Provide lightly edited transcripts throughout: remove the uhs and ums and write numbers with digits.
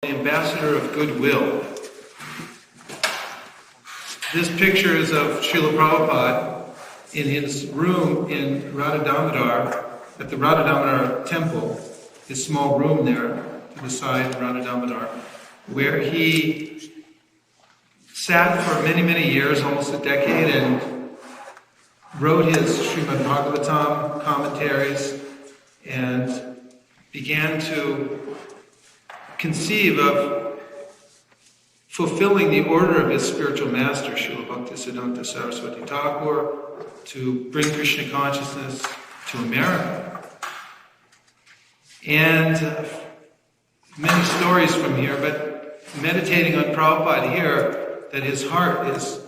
The ambassador of goodwill. This picture is of Srila Prabhupada in his room in Radha Damodar, at the Radha Damodar temple, his small room there to the side of Radha Damodar, where he sat for many, many years, almost a decade, and wrote his Srimad Bhagavatam commentaries and began to conceive of fulfilling the order of his spiritual master, Srila Bhaktisiddhanta Saraswati Thakur, to bring Krishna consciousness to America. And many stories from here, but meditating on Prabhupada here, that his heart is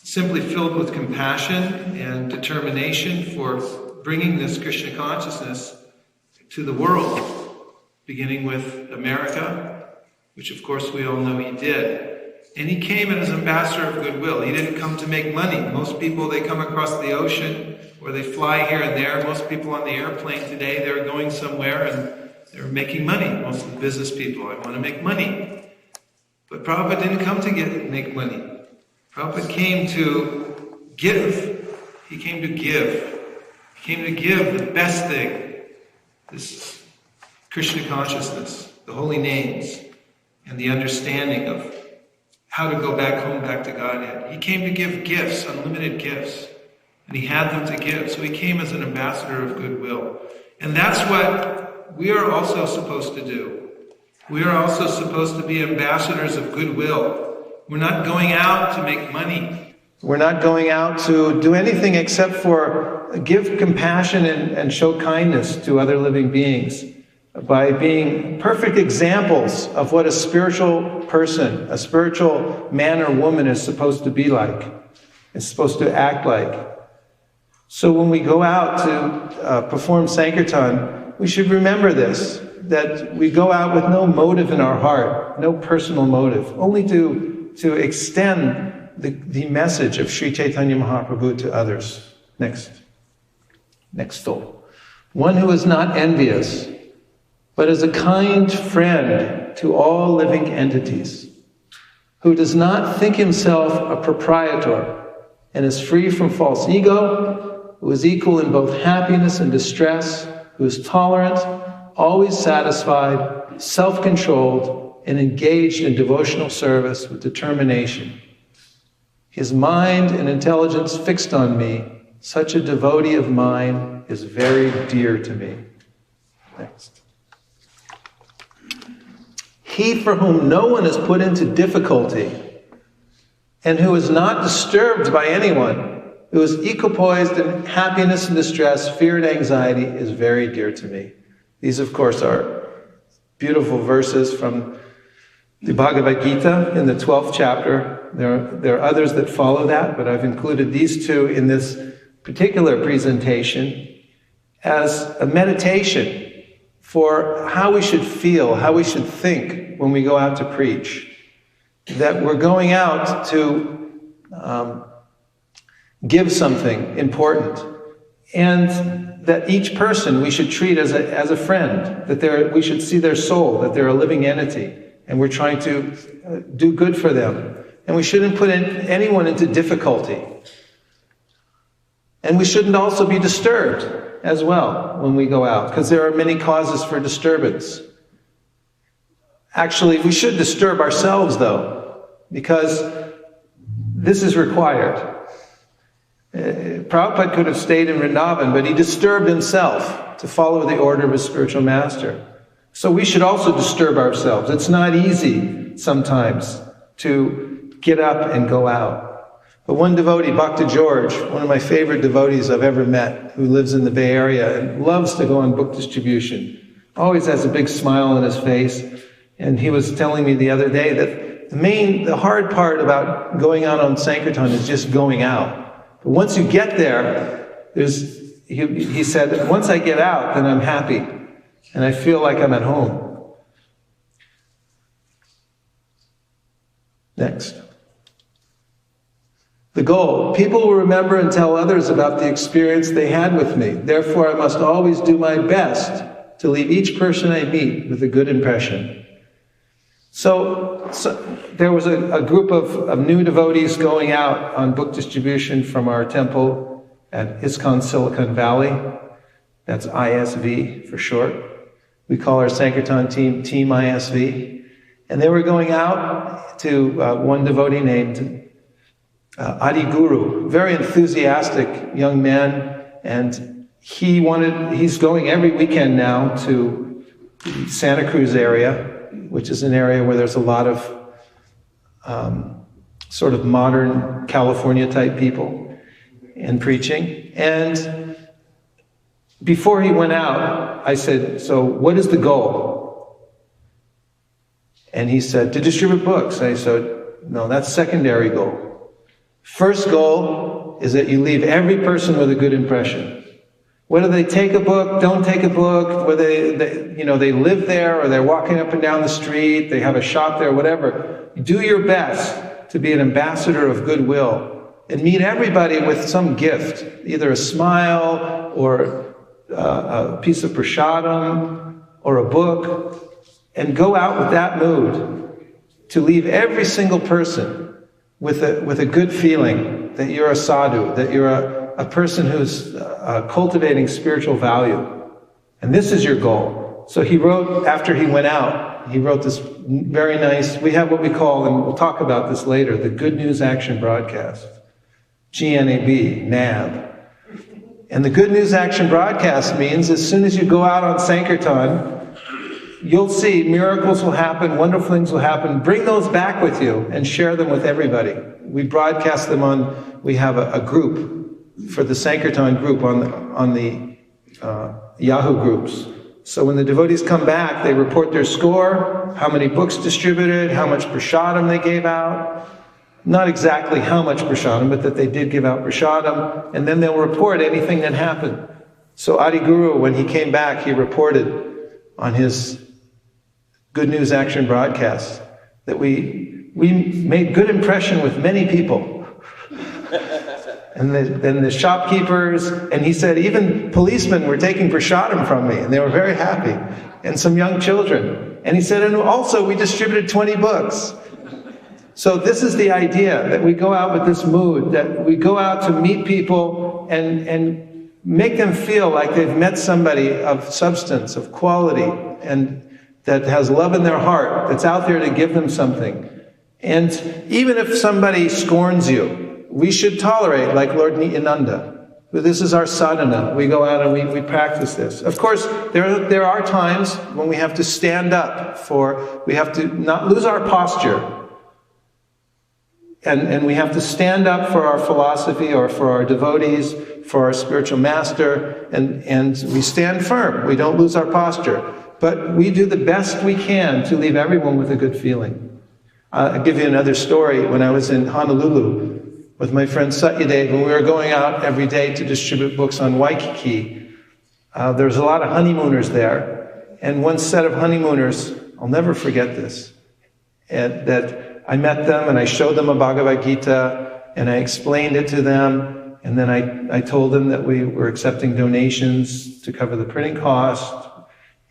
simply filled with compassion and determination for bringing this Krishna consciousness to the world, beginning with America, which of course we all know he did. And he came as ambassador of goodwill. He didn't come to make money. Most people, they come across the ocean or they fly here and there. Most people on the airplane today, they're going somewhere and they're making money. Most of the business people, I want to make money. But Prabhupada didn't come to make money. Prabhupada came to give. He came to give. He came to give the best thing, this Krishna consciousness, the holy names, and the understanding of how to go back home, back to Godhead. He came to give gifts, unlimited gifts, and he had them to give. So he came as an ambassador of goodwill. And that's what we are also supposed to do. We are also supposed to be ambassadors of goodwill. We're not going out to make money. We're not going out to do anything except for give compassion and show kindness to other living beings by being perfect examples of what a spiritual person, a spiritual man or woman is supposed to be like, is supposed to act like. So when we go out to perform Sankirtan, we should remember this, that we go out with no motive in our heart, no personal motive, only to extend the message of Sri Chaitanya Mahaprabhu to others. Next stole. One who is not envious, but is a kind friend to all living entities, who does not think himself a proprietor and is free from false ego, who is equal in both happiness and distress, who is tolerant, always satisfied, self-controlled, and engaged in devotional service with determination. His mind and intelligence fixed on me, such a devotee of mine is very dear to me. Next. He for whom no one is put into difficulty, and who is not disturbed by anyone, who is equipoised in happiness and distress, fear and anxiety, is very dear to me. These, of course, are beautiful verses from the Bhagavad Gita in the 12th chapter. There are others that follow that, but I've included these two in this particular presentation as a meditation for how we should feel, how we should think when we go out to preach. That we're going out to give something important, and that each person we should treat as a friend, that we should see their soul, that they're a living entity, and we're trying to do good for them. And we shouldn't put anyone into difficulty. And we shouldn't also be disturbed as well when we go out, because there are many causes for disturbance. Actually, we should disturb ourselves, though, because this is required. Prabhupada could have stayed in Vrindavan, but he disturbed himself to follow the order of his spiritual master. So we should also disturb ourselves. It's not easy sometimes to get up and go out. But one devotee, Bhakta George, one of my favorite devotees I've ever met, who lives in the Bay Area and loves to go on book distribution, always has a big smile on his face. And he was telling me the other day that the hard part about going out on Sankirtan is just going out. But once you get there, he said, once I get out, then I'm happy. And I feel like I'm at home. Next. The goal. People will remember and tell others about the experience they had with me. Therefore, I must always do my best to leave each person I meet with a good impression. So there was a group of new devotees going out on book distribution from our temple at ISKCON Silicon Valley. That's ISV for short. We call our Sankirtan team Team ISV. And they were going out to one devotee named Adi Guru, very enthusiastic young man, and he's going every weekend now to the Santa Cruz area, which is an area where there's a lot of sort of modern California type people and preaching. And before he went out, I said, so what is the goal? And he said, to distribute books. I said, no, that's secondary goal. First goal is that you leave every person with a good impression. Whether they take a book, don't take a book, whether they live there or they're walking up and down the street, they have a shop there, whatever. Do your best to be an ambassador of goodwill and meet everybody with some gift, either a smile or a piece of prasadam or a book, and go out with that mood to leave every single person with a good feeling that you're a sadhu, that you're a person who's cultivating spiritual value. And this is your goal. So he wrote, after he went out, he wrote this very nice, we have what we call, and we'll talk about this later, the Good News Action Broadcast. GNAB, NAB. And the Good News Action Broadcast means as soon as you go out on Sankirtan, you'll see miracles will happen, wonderful things will happen. Bring those back with you and share them with everybody. We broadcast them we have a group for the Sankirtan group on the Yahoo groups. So when the devotees come back, they report their score, how many books distributed, how much prasadam they gave out. Not exactly how much prasadam, but that they did give out prasadam. And then they'll report anything that happened. So Adi Guru, when he came back, he reported on his Good News Action broadcast that we made good impression with many people. And then the shopkeepers, and he said even policemen were taking prasadam from me, and they were very happy, and some young children. And he said, and also we distributed 20 books. So this is the idea, that we go out with this mood, that we go out to meet people and make them feel like they've met somebody of substance, of quality, and that has love in their heart, that's out there to give them something. And even if somebody scorns you, we should tolerate, like Lord Nityananda. This is our sadhana. We go out and we practice this. Of course, there are times when we have to stand up we have to not lose our posture. And we have to stand up for our philosophy or for our devotees, for our spiritual master, and we stand firm. We don't lose our posture. But we do the best we can to leave everyone with a good feeling. I'll give you another story. When I was in Honolulu with my friend Satyadev, when we were going out every day to distribute books on Waikiki, there was a lot of honeymooners there. And one set of honeymooners, I'll never forget this, that I met them and I showed them a Bhagavad Gita and I explained it to them. And then I told them that we were accepting donations to cover the printing cost.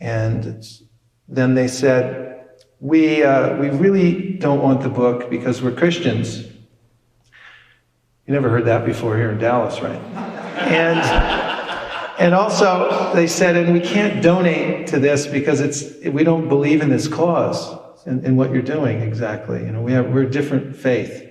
And then they said, we really don't want the book because we're Christians. You never heard that before here in Dallas, right? And also they said, and we can't donate to this because we don't believe in this cause and what you're doing exactly. We're a different faith.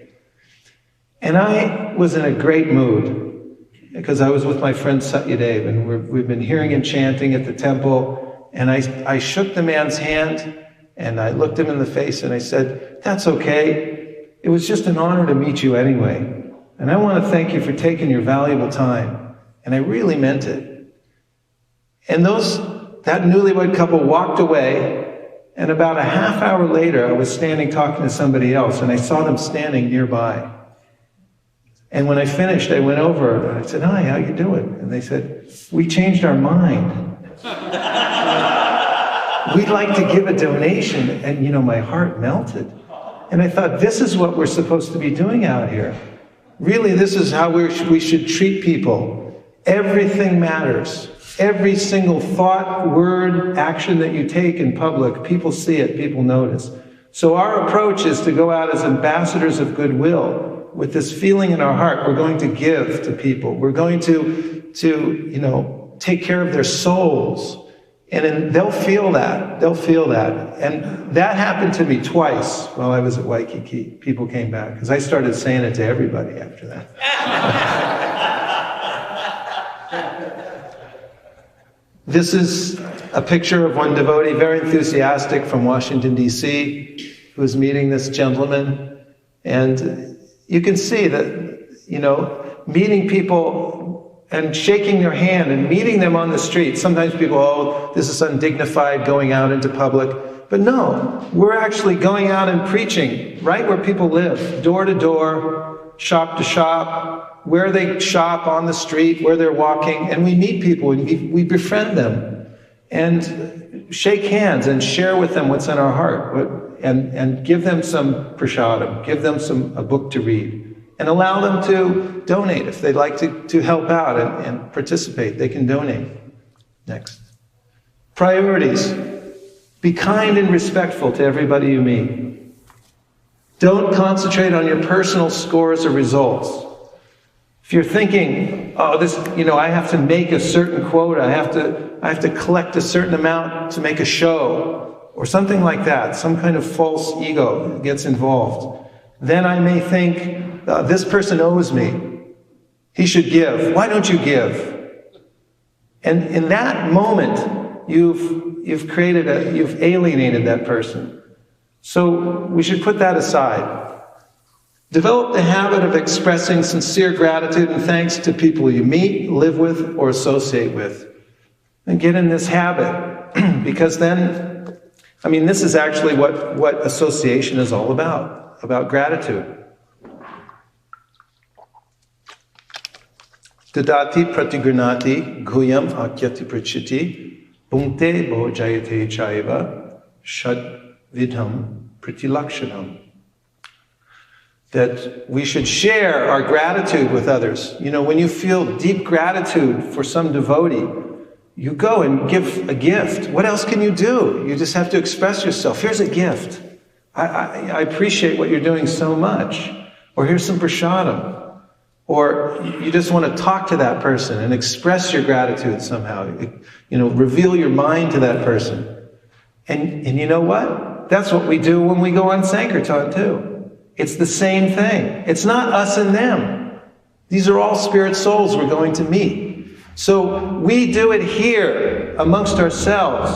And I was in a great mood because I was with my friend Satyadev, and we've been hearing and chanting at the temple. And I shook the man's hand, and I looked him in the face, and I said, that's okay. It was just an honor to meet you anyway. And I want to thank you for taking your valuable time. And I really meant it. And that newlywed couple walked away, and about a half hour later, I was standing talking to somebody else, and I saw them standing nearby. And when I finished, I went over, and I said, hi, how you doing? And they said, we changed our mind. We'd like to give a donation. And my heart melted. And I thought, this is what we're supposed to be doing out here. Really, this is how we should treat people. Everything matters. Every single thought, word, action that you take in public, people see it, people notice. So our approach is to go out as ambassadors of goodwill with this feeling in our heart. We're going to give to people. We're going to take care of their souls. And they'll feel that. They'll feel that. And that happened to me twice while I was at Waikiki. People came back because I started saying it to everybody after that. This is a picture of one devotee, very enthusiastic, from Washington, D.C., who was meeting this gentleman. And you can see that, meeting people and shaking their hand and meeting them on the street. Sometimes people, oh, this is undignified, going out into public. But no, we're actually going out and preaching right where people live, door to door, shop to shop, where they shop on the street, where they're walking, and we meet people and we befriend them and shake hands and share with them what's in our heart and give them some prasadam, give them a book to read, and allow them to donate. If they'd like to help out and participate, they can donate. Next. Priorities. Be kind and respectful to everybody you meet. Don't concentrate on your personal scores or results. If you're thinking, oh, I have to make a certain quota, I have to collect a certain amount to make a show, or something like that, some kind of false ego gets involved, then I may think, this person owes me. He should give. Why don't you give? And in that moment, you've alienated that person. So we should put that aside. Develop the habit of expressing sincere gratitude and thanks to people you meet, live with, or associate with. And get in this habit, because then, this is actually what association is all about gratitude. Dadati pratigurnati guyam akyati prachiti punkte bhojayate chaiva shad vidham pratilakshanam. That we should share our gratitude with others. When you feel deep gratitude for some devotee, you go and give a gift. What else can you do? You just have to express yourself. Here's a gift. I appreciate what you're doing so much. Or here's some prasadam. Or you just want to talk to that person and express your gratitude somehow. Reveal your mind to that person. And you know what? That's what we do when we go on Sankirtan too. It's the same thing. It's not us and them. These are all spirit souls we're going to meet. So we do it here amongst ourselves.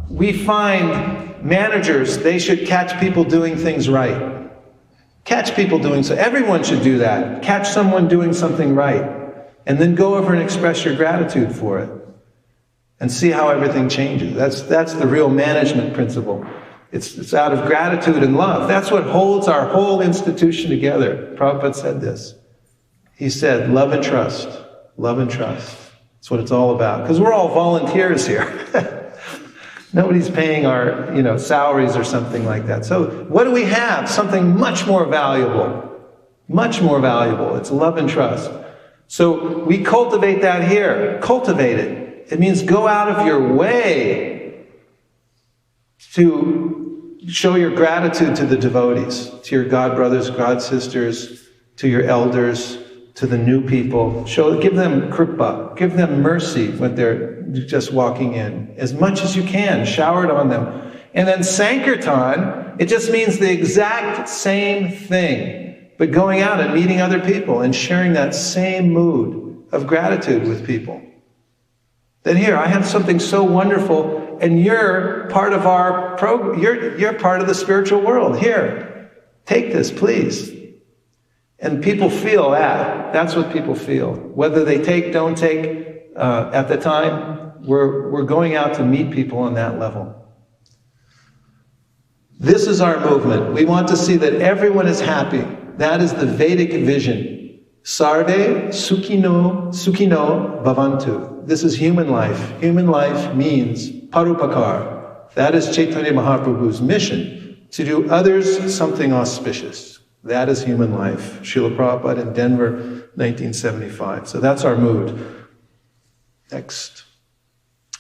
We find managers, they should catch people doing things right. Catch people doing so. Everyone should do that. Catch someone doing something right. And then go over and express your gratitude for it. And see how everything changes. That's the real management principle. It's out of gratitude and love. That's what holds our whole institution together. Prabhupada said this. He said, love and trust. Love and trust. That's what it's all about. Because we're all volunteers here. Nobody's paying our, salaries or something like that. So what do we have? Something much more valuable. Much more valuable. It's love and trust. So we cultivate that here. Cultivate it. It means go out of your way to show your gratitude to the devotees, to your god brothers, god sisters, to your elders, to the new people. Give them kripa, give them mercy when they're just walking in, as much as you can. Shower it on them. And then Sankirtan, it just means the exact same thing, but going out and meeting other people and sharing that same mood of gratitude with people. That here, I have something so wonderful, and you're part of our program. You're part of the spiritual world. Here, take this, please. And people feel that. That's what people feel. Whether they take, don't take, at the time, we're going out to meet people on that level. This is our movement. We want to see that everyone is happy. That is the Vedic vision. Sarve sukhino bhavantu. This is human life. Human life means parupakar. That is Chaitanya Mahaprabhu's mission, to do others something auspicious. That is human life. Srila Prabhupada in Denver, 1975. So that's our mood. Next.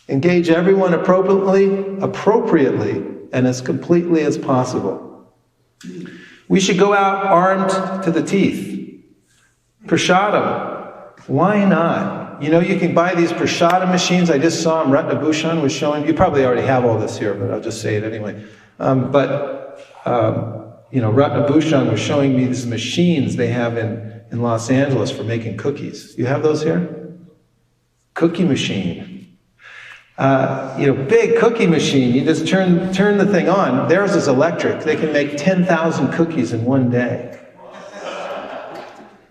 Engage everyone appropriately, and as completely as possible. We should go out armed to the teeth. Prasadam. Why not? You know, you can buy these prasadam machines. I just saw them. Ratnabhushan was showing. You probably already have all this here, but I'll just say it anyway. Ratnabhushan was showing me these machines they have in Los Angeles for making cookies. You have those here? Cookie machine. Big cookie machine. You just turn the thing on. Theirs is electric. They can make 10,000 cookies in one day.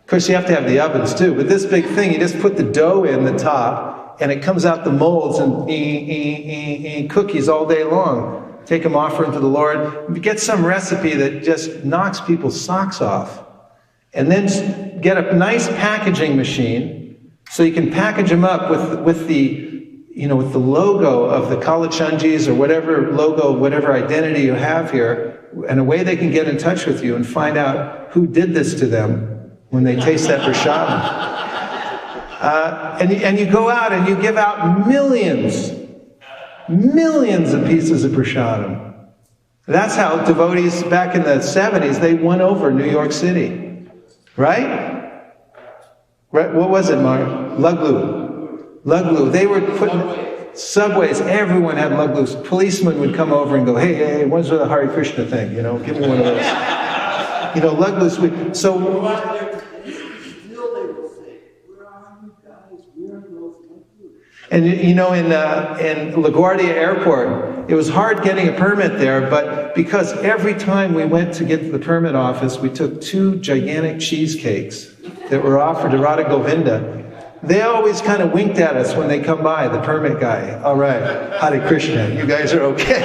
Of course, you have to have the ovens too, but this big thing, you just put the dough in the top, and it comes out the molds and cookies all day long. Take them, offer them to the Lord. Get some recipe that just knocks people's socks off. And then get a nice packaging machine so you can package them up with the logo of the Kalachandjis or whatever logo, whatever identity you have here, and a way they can get in touch with you and find out who did this to them when they taste that prasadam. And you go out and you give out millions of pieces of prasadam. That's how devotees back in the 70s, they won over New York City. Right? What was it, Mark? Luglu. They were putting subways. Everyone had luglus. Policemen would come over and go, hey, what's with the Hare Krishna thing? Give me one of those. Luglus. So. And in LaGuardia Airport, it was hard getting a permit there, but because every time we went to get to the permit office, we took 2 gigantic cheesecakes that were offered to Radha Govinda. They always kind of winked at us when they come by, the permit guy. All right, Hare Krishna, you guys are okay.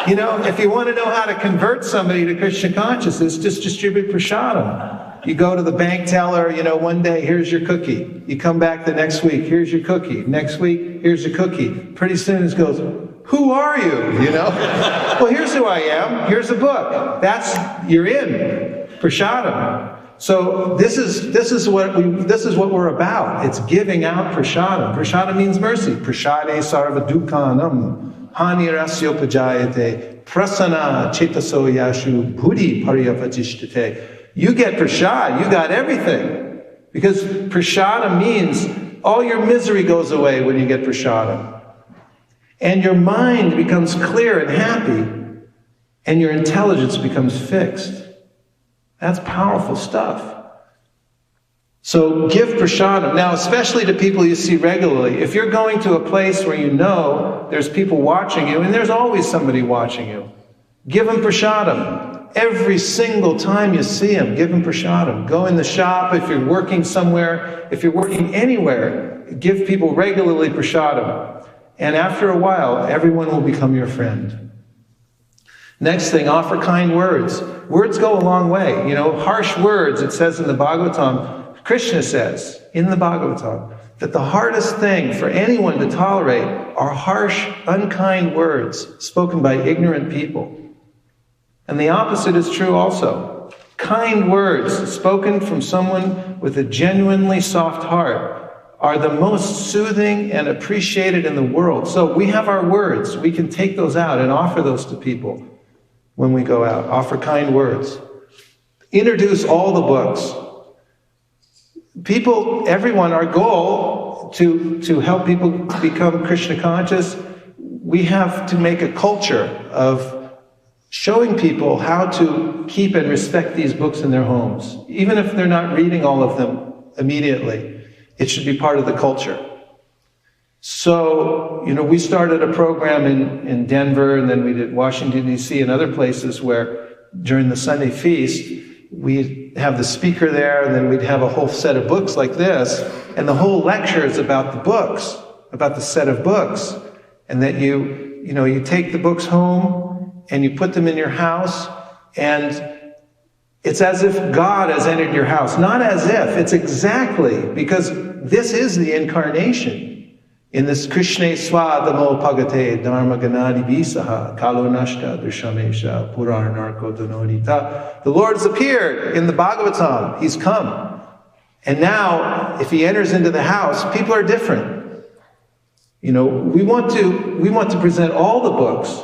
If you want to know how to convert somebody to Krishna consciousness, just distribute prasadam. You go to the bank teller, one day, here's your cookie. You come back the next week, here's your cookie. Next week, here's your cookie. Pretty soon it goes, who are you? Well, here's who I am. Here's a book. You're in. Prasadam. So this is what we're about. It's giving out prasadam. Prasadam means mercy. Prasade sarva dukkanam hanirasya upajayate prasana chetaso yashu buddhi pariyapajishtate. You get prasad, you got everything. Because prasadam means all your misery goes away when you get prasadam. And your mind becomes clear and happy, and your intelligence becomes fixed. That's powerful stuff. So give prasadam. Now, especially to people you see regularly. If you're going to a place where you know there's people watching you, and there's always somebody watching you, give them prasadam. Every single time you see them, give them prasadam. Go in the shop, if you're working somewhere, if you're working anywhere, give people regularly prasadam. And after a while, everyone will become your friend. Next thing, offer kind words. Words go a long way. Harsh words, it says in the Bhagavatam, Krishna says in the Bhagavatam, that the hardest thing for anyone to tolerate are harsh, unkind words spoken by ignorant people. And the opposite is true also. Kind words spoken from someone with a genuinely soft heart are the most soothing and appreciated in the world. So we have our words. We can take those out and offer those to people when we go out. Offer kind words. Introduce all the books. Everyone, our goal to help people become Krishna conscious, we have to make a culture of showing people how to keep and respect these books in their homes. Even if they're not reading all of them immediately, it should be part of the culture. So, we started a program in Denver, and then we did Washington, D.C., and other places where during the Sunday feast, we'd have the speaker there, and then we'd have a whole set of books like this, and the whole lecture is about the books, about the set of books, and that you take the books home, and you put them in your house, and it's as if God has entered your house. Not as if, it's exactly, because this is the incarnation. In this Krishna Swadamo Pagate Dharma Ganadi Bisaha Kalo Nashta Drishamesha Purar Narko Danodita. The Lord has appeared in the Bhagavatam. He's come. And now, if he enters into the house, people are different. We want to present all the books.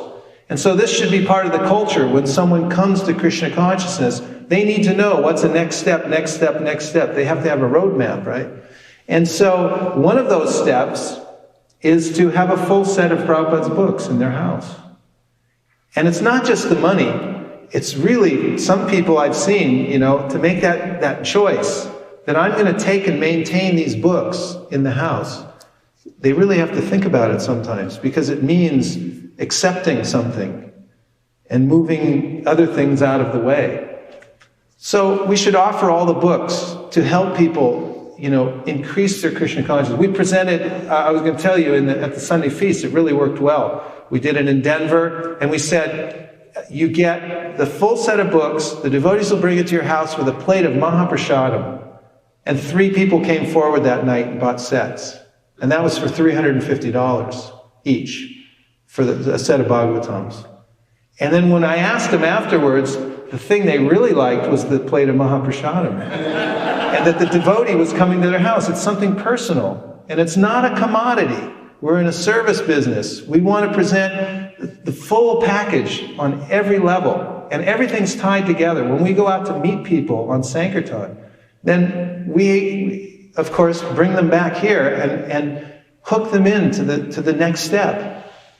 And so this should be part of the culture. When someone comes to Krishna consciousness, they need to know what's the next step, next step, next step. They have to have a roadmap, right? And so one of those steps is to have a full set of Prabhupada's books in their house. And it's not just the money. It's really, some people I've seen, to make that choice, that I'm going to take and maintain these books in the house. They really have to think about it sometimes, because it means accepting something and moving other things out of the way. So we should offer all the books to help people, increase their Krishna consciousness. We presented, I was going to tell you, at the Sunday feast, it really worked well. We did it in Denver, and we said, you get the full set of books, the devotees will bring it to your house with a plate of Mahaprashadam. And 3 people came forward that night and bought sets. And that was for $350 each for a set of Bhagavatams. And then when I asked them afterwards, the thing they really liked was the plate of Mahaprashadam. And that the devotee was coming to their house. It's something personal. And it's not a commodity. We're in a service business. We want to present the full package on every level. And everything's tied together. When we go out to meet people on Sankirtan, then we, of course, bring them back here and hook them into the next step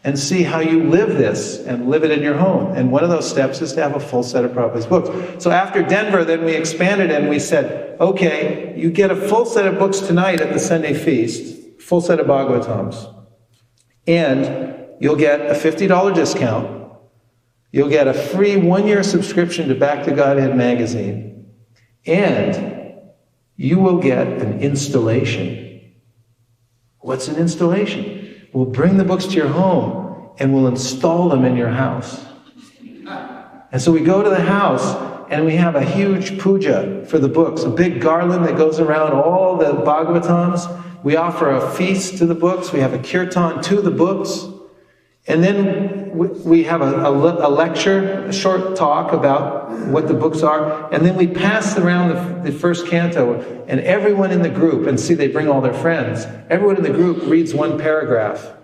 and see how you live this and live it in your home. And one of those steps is to have a full set of Prabhupada's books. So after Denver, then we expanded and we said, okay, you get a full set of books tonight at the Sunday feast, full set of Bhagavatams, and you'll get a $50 discount. You'll get a free 1-year subscription to Back to Godhead magazine, and you will get an installation. What's an installation? We'll bring the books to your home and we'll install them in your house. And so we go to the house and we have a huge puja for the books, a big garland that goes around all the Bhagavatams. We offer a feast to the books. We have a kirtan to the books. And then we have a lecture, a short talk about what the books are. And then we pass around the first canto, and everyone in the group, and see, they bring all their friends. Everyone in the group reads one paragraph.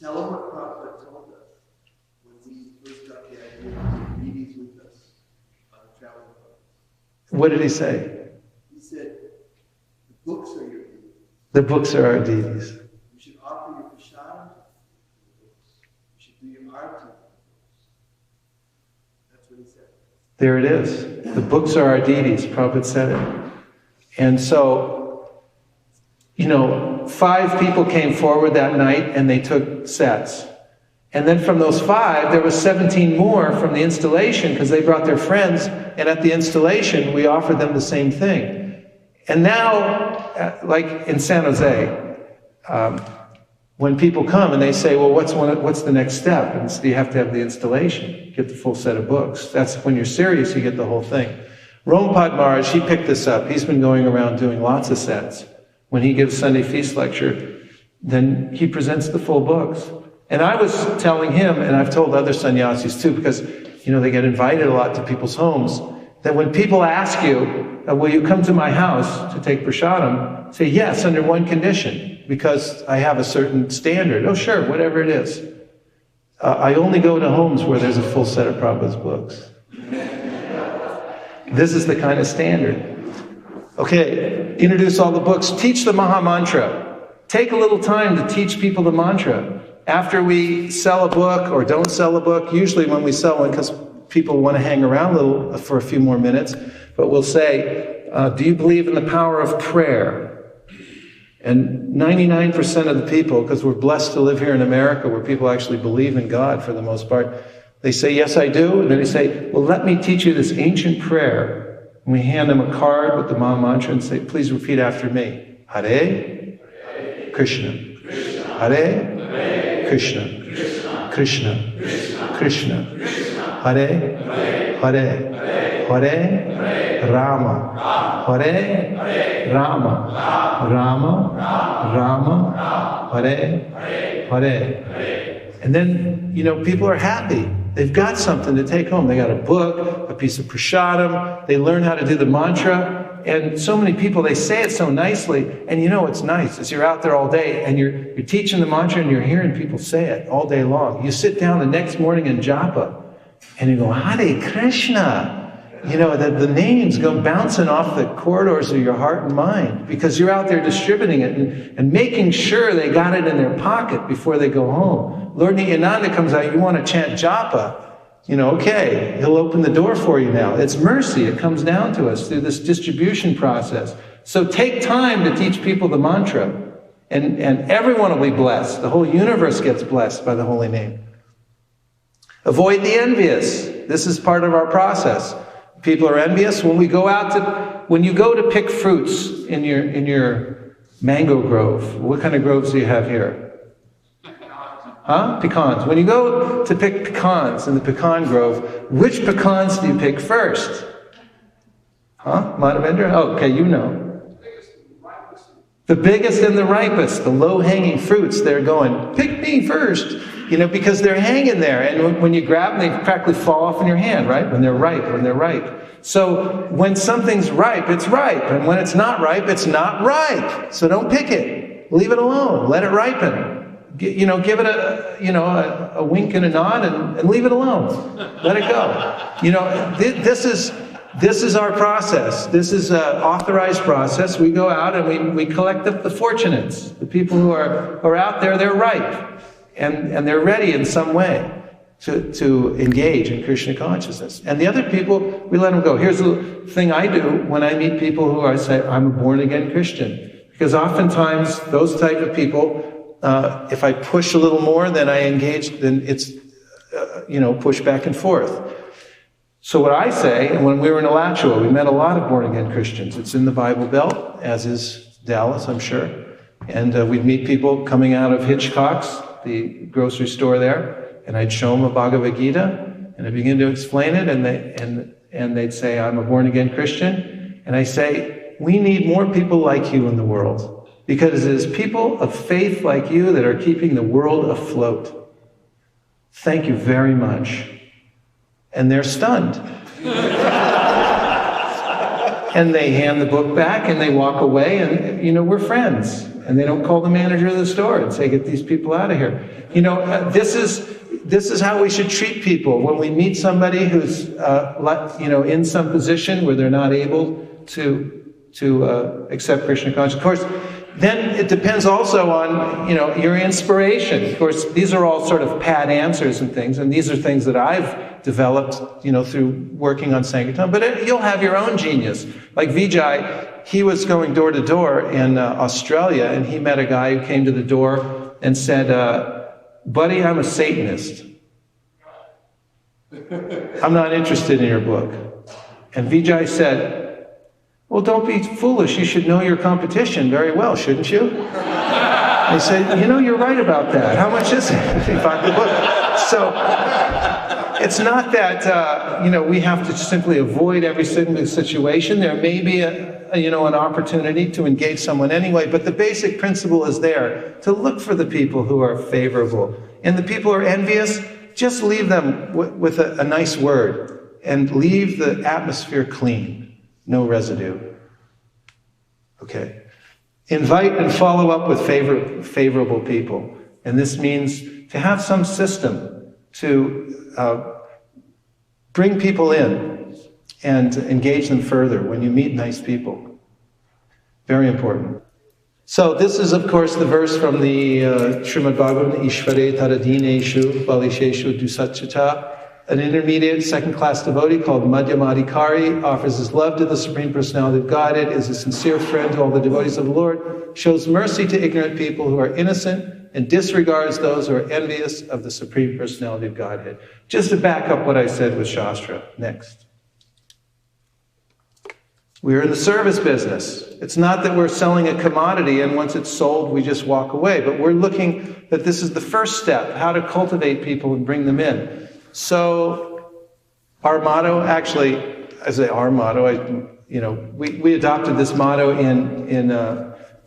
Tell them what Prabhupada told us when we first got the idea of meetings with us on the travel boat. What did he say? He said, the books are your deities. The books are our deities. You should offer your prashadam to the books. You should do your arati to the books. That's what he said. There it is. The books are our deities. Prabhupada said it. And so, 5 people came forward that night and they took sets. And then from those 5, there was 17 more from the installation because they brought their friends. And at the installation, we offered them the same thing. And now, like in San Jose, when people come and they say, well, what's the next step? And so you have to have the installation, get the full set of books. That's when you're serious, you get the whole thing. Rompad Maharaj, he picked this up. He's been going around doing lots of sets. When he gives Sunday Feast lecture, then he presents the full books. And I was telling him, and I've told other sannyasis too, because, they get invited a lot to people's homes, that when people ask you, will you come to my house to take prasadam? Say yes, under one condition, because I have a certain standard. Oh, sure, whatever it is. I only go to homes where there's a full set of Prabhupada's books. This is the kind of standard. Okay, introduce all the books. Teach the Maha Mantra. Take a little time to teach people the mantra. After we sell a book or don't sell a book, usually when we sell one, because people want to hang around a little for a few more minutes, but we'll say, do you believe in the power of prayer? And 99% of the people, because we're blessed to live here in America where people actually believe in God for the most part, they say, yes, I do. And then they say, well, let me teach you this ancient prayer. And we hand them a card with the Maha Mantra and say, please repeat after me. Hare Krishna. Hare Krishna. Krishna. Krishna. Hare Hare. Hare Rama. Hare Rama. Rama. Rama. Hare Hare. And then, people are happy. They've got something to take home. They got a book, a piece of prasadam. They learn how to do the mantra. And so many people, they say it so nicely, and you know it's nice as you're out there all day and you're teaching the mantra and you're hearing people say it all day long. You sit down the next morning in japa and you go, Hare Krishna. You know, the names go bouncing off the corridors of your heart and mind because you're out there distributing it and making sure they got it in their pocket before they go home. Lord Nityananda comes out, you want to chant japa. You know, okay, he'll open the door for you now. It's mercy. It comes down to us through this distribution process. So take time to teach people the mantra, and everyone will be blessed. The whole universe gets blessed by the holy name. Avoid the envious. This is part of our process. People are envious. When you go to pick fruits in your mango grove, what kind of groves do you have here? Huh? Pecans. When you go to pick pecans in the pecan grove, which pecans do you pick first? Huh? Madhavendra? Oh, okay, you know. The biggest and the ripest, the low-hanging fruits, they're going, pick me first. You know, because they're hanging there. And when you grab them, they practically fall off in your hand, right? When they're ripe. So when something's ripe, it's ripe. And when it's not ripe, it's not ripe. So don't pick it. Leave it alone. Let it ripen. You know, give it a wink and a nod and leave it alone. Let it go. You know, this is our process. This is an authorized process. We go out and we collect up the fortunates. The people who are out there, they're ripe. And they're ready in some way to engage in Krishna consciousness. And the other people, we let them go. Here's the thing I do when I meet people who I say, I'm a born-again Christian. Because oftentimes, those type of people, if I push a little more than I engage, then it's, push back and forth. So what I say, and when we were in Alachua, we met a lot of born-again Christians. It's in the Bible Belt, as is Dallas, I'm sure. And we'd meet people coming out of Hitchcock's, the grocery store there, and I'd show them a Bhagavad Gita, and I'd begin to explain it, and they'd say, I'm a born-again Christian. And I say, we need more people like you in the world, because it is people of faith like you that are keeping the world afloat. Thank you very much. And they're stunned. And they hand the book back, and they walk away, and, we're friends. And they don't call the manager of the store and say, get these people out of here. This is how we should treat people. When we meet somebody who's, in some position where they're not able to accept Krishna consciousness. Of course, then it depends also on, your inspiration. Of course, these are all sort of pat answers and things, and these are things that I've developed, through working on Sankirtan. But you'll have your own genius. Like Vijay, he was going door to door in Australia, and he met a guy who came to the door and said, buddy, I'm a Satanist. I'm not interested in your book. And Vijay said, well, don't be foolish. You should know your competition very well, shouldn't you? And he said, you're right about that. How much is it? He bought the book. So it's not that, we have to simply avoid every single situation. There may be an opportunity to engage someone anyway, but the basic principle is there, to look for the people who are favorable. And the people who are envious, just leave them with a nice word, and leave the atmosphere clean, no residue. Okay. Invite and follow up with favorable people. And this means to have some system to bring people in and engage them further when you meet nice people. Very important. So this is, of course, the verse from the Srimad Bhagavatam, Ishvare Taradineshu Balisheshu Dusachita. An intermediate second-class devotee called Madhyamadikari offers his love to the Supreme Personality of Godhead, is a sincere friend to all the devotees of the Lord, shows mercy to ignorant people who are innocent, and disregards those who are envious of the Supreme Personality of Godhead. Just to back up what I said with Shastra. Next. We're in the service business. It's not that we're selling a commodity and once it's sold, we just walk away. But we're looking that this is the first step, how to cultivate people and bring them in. So our motto, actually, I say our motto, we adopted this motto in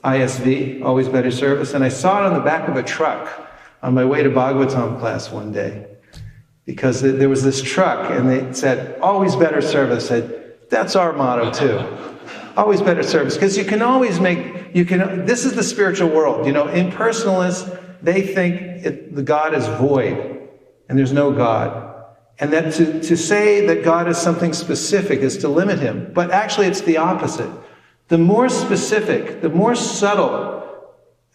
ISV, Always Better Service, and I saw it on the back of a truck on my way to Bhagavatam class one day. Because there was this truck, and they said, Always Better Service. I said, that's our motto too. Always better service. Because you can always this is the spiritual world. Impersonalists, they think the God is void and there's no God. And that to say that God is something specific is to limit him. But actually it's the opposite. The more specific, the more subtle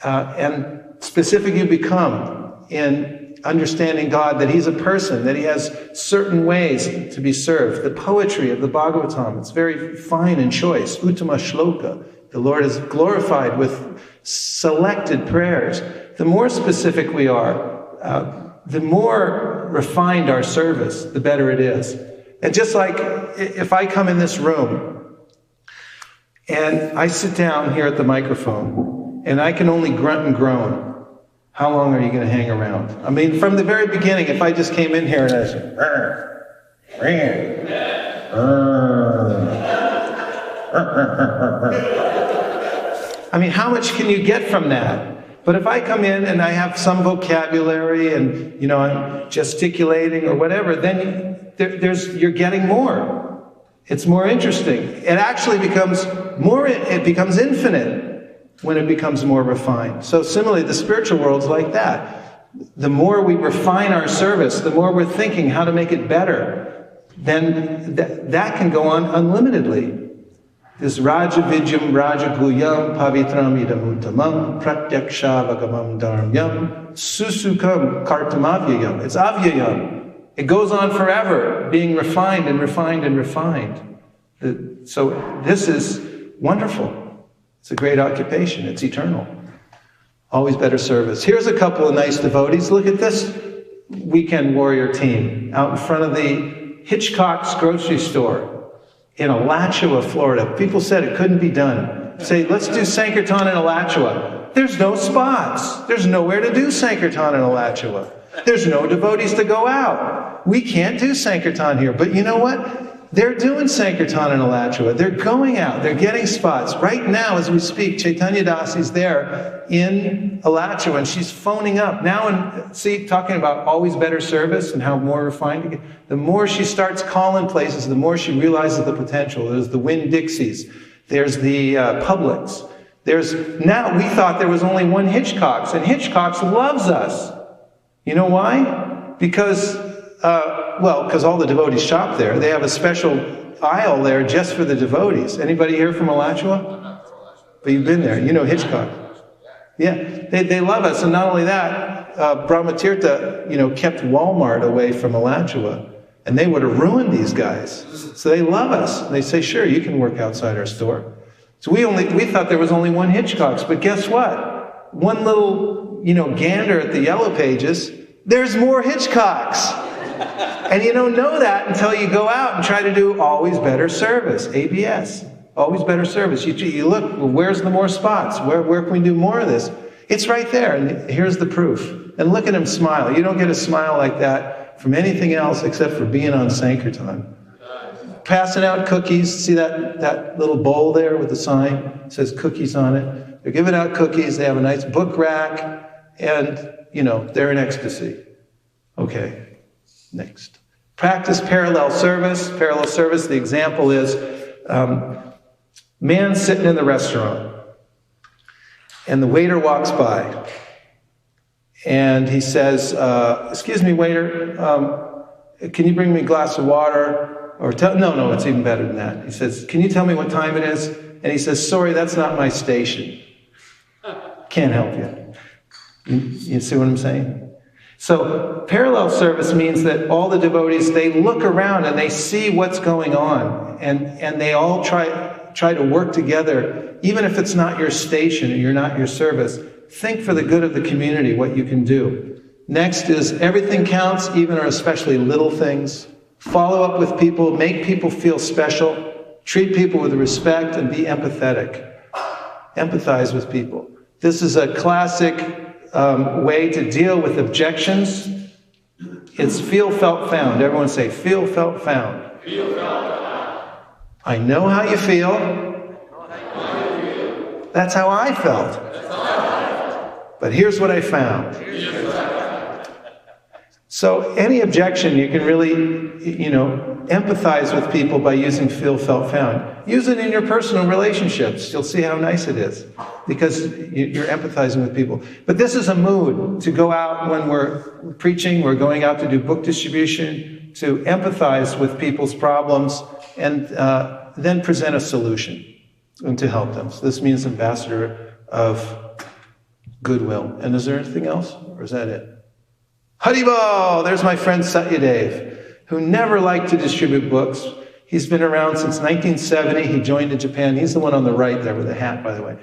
and specific you become in understanding God, that he's a person, that he has certain ways to be served. The poetry of the Bhagavatam, it's very fine and choice. Uttama shloka. The Lord is glorified with selected prayers. The more specific we are, the more refined our service, the better it is. And just like if I come in this room and I sit down here at the microphone and I can only grunt and groan, how long are you going to hang around? I mean, from the very beginning, if I just came in here and I said, I mean, how much can you get from that? But if I come in and I have some vocabulary and, I'm gesticulating or whatever, then you're getting more. It's more interesting. It actually becomes infinite when it becomes more refined. So similarly, the spiritual world's like that. The more we refine our service, the more we're thinking how to make it better, then that can go on unlimitedly. This Raja Vidyam Raja Guyam Pavitram Idam Uttamam Pratyaksha Dharmyam Susukam Kartamavyayam. It's avyayam. It goes on forever, being refined and refined and refined. So this is wonderful. It's a great occupation. It's eternal. Always better service. Here's a couple of nice devotees. Look at this weekend warrior team out in front of the Hitchcock's grocery store in Alachua, Florida. People said it couldn't be done. Say, let's do Sankirtan in Alachua. There's no spots. There's nowhere to do Sankirtan in Alachua. There's no devotees to go out. We can't do Sankirtan here. But you know what? They're doing Sankirtan in Alachua. They're going out. They're getting spots. Right now, as we speak, Chaitanya Dasi's there in Alachua, and she's phoning up. Now, talking about always better service and how more refined to get. The more she starts calling places, the more she realizes the potential. There's the Winn-Dixies. There's the Publix. Now, we thought there was only one Hitchcock's, and Hitchcock's loves us. You know why? Because all the devotees shop there. They have a special aisle there just for the devotees. Anybody here from Alachua? But you've been there. You know Hitchcock. Yeah, they love us. And not only that, Brahmatirtha, kept Walmart away from Alachua. And they would have ruined these guys. So they love us. They say, sure, you can work outside our store. So we thought there was only one Hitchcock's. But guess what? One little, gander at the Yellow Pages, there's more Hitchcock's. And you don't know that until you go out and try to do always better service, ABS, always better service. You look, well, where's the more spots? Where can we do more of this? It's right there, and here's the proof. And look at him smile. You don't get a smile like that from anything else except for being on Sankirtan. Passing out cookies. See that little bowl there with the sign? It says cookies on it. They're giving out cookies. They have a nice book rack, and, they're in ecstasy. Okay. Next. Practice parallel service. Parallel service, the example is, man sitting in the restaurant, and the waiter walks by, and he says, excuse me, waiter, can you bring me a glass of water? Or no, it's even better than that. He says, can you tell me what time it is? And he says, sorry, that's not my station. Can't help you. You see what I'm saying? So parallel service means that all the devotees, they look around and they see what's going on, and they all try to work together, even if it's not your station or you're not your service. Think for the good of the community what you can do. Next is everything counts, even or especially little things. Follow up with people, make people feel special, treat people with respect, and be empathetic. Empathize with people. This is a classic way to deal with objections. It's feel, felt, found. Everyone say, feel, felt, found. Feel, felt, found. I know how you feel. That's how I felt. But here's what I found. So any objection, you can really, empathize with people by using feel, felt, found. Use it in your personal relationships. You'll see how nice it is, because you're empathizing with people. But this is a mood to go out when we're preaching, we're going out to do book distribution, to empathize with people's problems, and then present a solution and to help them. So this means ambassador of goodwill. And is there anything else, or is that it? Haribol! There's my friend Satyadev, who never liked to distribute books. He's been around since 1970. He joined in Japan. He's the one on the right there with the hat, by the way.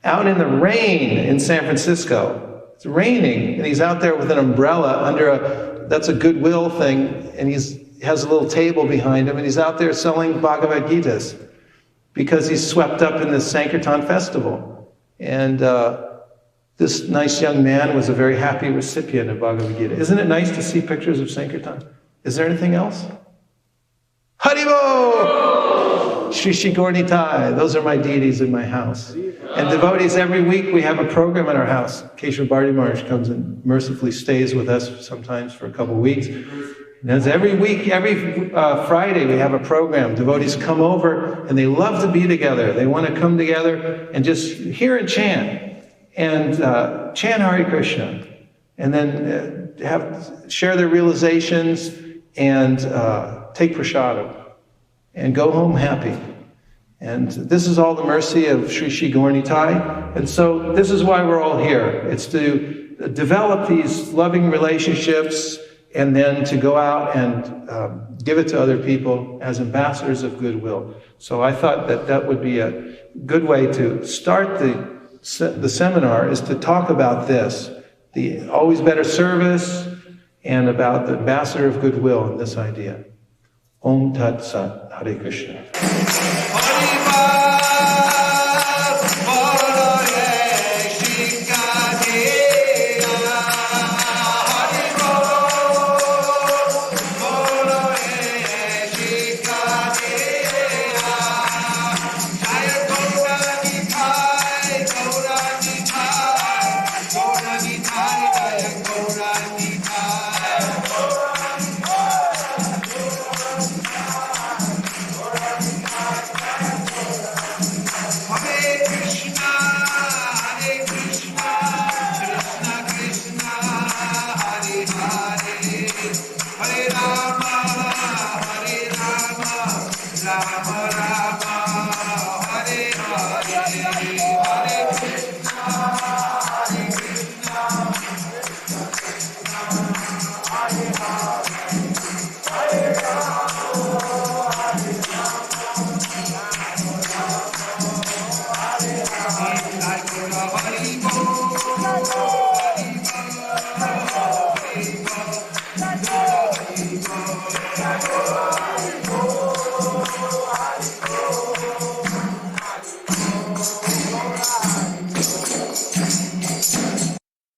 Out in the rain in San Francisco. It's raining, and he's out there with an umbrella under that's a goodwill thing, and he has a little table behind him, and he's out there selling Bhagavad Gitas because he's swept up in this Sankirtan festival. And this nice young man was a very happy recipient of Bhagavad Gita. Isn't it nice to see pictures of Sankirtan? Is there anything else? Haribo! Shri Shri Gornitai. Those are my deities in my house. And devotees, every week we have a program in our house. Keshav Bharti Maharaj comes and mercifully stays with us sometimes for a couple of weeks. And as every week, every Friday we have a program. Devotees come over and they love to be together. They want to come together and just hear and chant. And chant Hare Krishna. And then share their realizations and take prasadam. And go home happy. And this is all the mercy of Sri Sri Gaurnitai. And so this is why we're all here. It's to develop these loving relationships and then to go out and give it to other people as ambassadors of goodwill. So I thought that that would be a good way to start the seminar, is to talk about this, the always better service, and about the ambassador of goodwill and this idea. Om Tat Sat. Hare Krishna. Hare